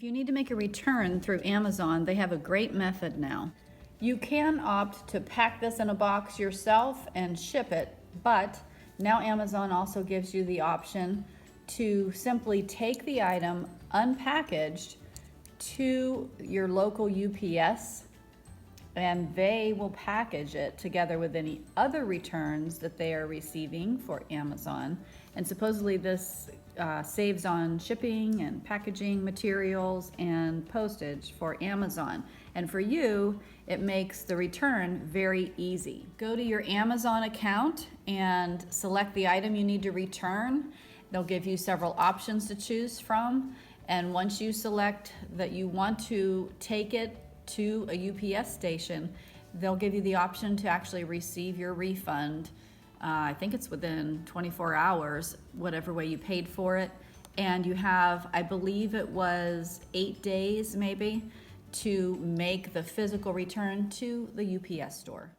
If you need to make a return through Amazon, they have a great method now. You can opt to pack this in a box yourself and ship it, but now Amazon also gives you the option to simply take the item unpackaged to your local UPS, and they will package it together with any other returns that they are receiving for Amazon. And supposedly this saves on shipping and packaging materials and postage for Amazon. And for you, it makes the return very easy. Go to your Amazon account and select the item you need to return. They'll give you several options to choose from. And once you select that you want to take it to a UPS station, they'll give you the option to actually receive your refund. I think it's within 24 hours, whatever way you paid for it. And you have, I believe it was 8 days maybe, to make the physical return to the UPS store.